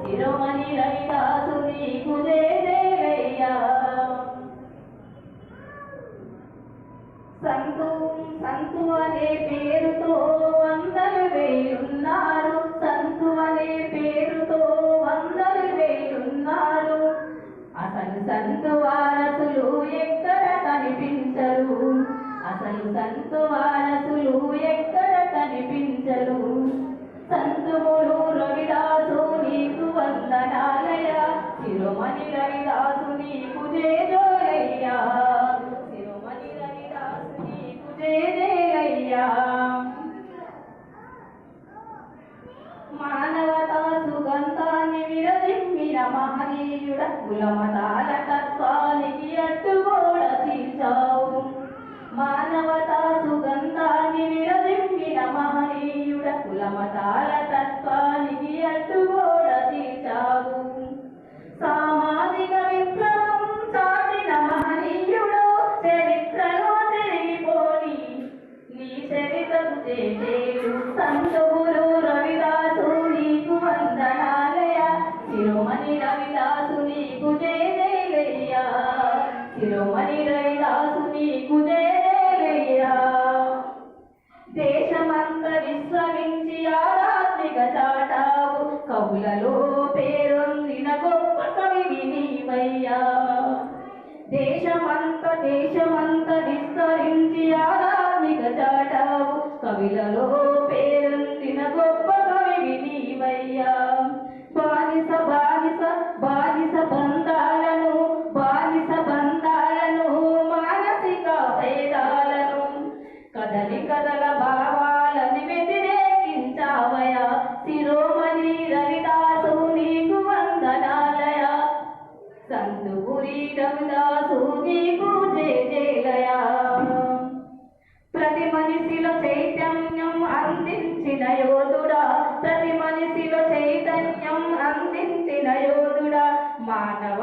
శిరోమణి రవిదాసు నీకు జయ జయయ్యా. సంతు సంతు అనే పేరుతో వందలు వేలున్నారు, సంతు అనే పేరుతో వందలు వేలున్నారు. అసలు సంతు వారసులు ఎక్కడ కనిపించరు, అసలు సంతు వారసులు ఎక్కడ కనిపించరు. సంతుములు రవిదాసు నీకు వందనాలయ, శిరోమణి రవిదాసు నీకు జయ జయయ్యా. శిరోమణి రవిదాసు నీకు జయ జయయ్యా. మానవతా సుగంధాన్ని విరజిమ్మిన మహనీయుడ, కులమతాల తత్వానికి అడ్డుగోడ చీల్చావు. మానవతా సుగంధాన్ని విరజిమ్మిన మహనీయుడ, కులమతాల తత్వానికి అడ్డుగోడ చీల్చావు. సామాజిక విప్లవం చాటిన మహనీయుడు, చరిత్రలో చెరిగిపోని నీ చరితకు చేసేడు. సంతుములు రవిదాసు నీకు వందనాలయ, శిరోమణి రవిదాసు నీకు జయ జయయ్యా. శిరోమణి రవిదాసు నీకు జయ జయయ్యా. దేశమంత విశ్రమించి ఆధ్యాత్మిక చాటావు, కవులలో పేరొందిన గొప్ప కవివి నీవయ్యా. దేశమంత విస్తరించి ఆధ్యాత్మిక చాటావు, కవిలలో పేరొందిన గొప్ప కవివి నీవయ్యా. బానిస బానిస బానిస బంధాలను మానసిక భేదాలను కదలి కదల భావాలని వ్యతిరేకించావయ, శిరోమణి రవిదాసు నీకు వందనాలయ. సంతుపురి రవిదాసు నీకు జయ జయలయ. ప్రతి మనిషిలో చైతన్యం అందించిన యోధుడా, ప్రతి మనిషిలో చైతన్యం అందించిన యోధుడా, మానవ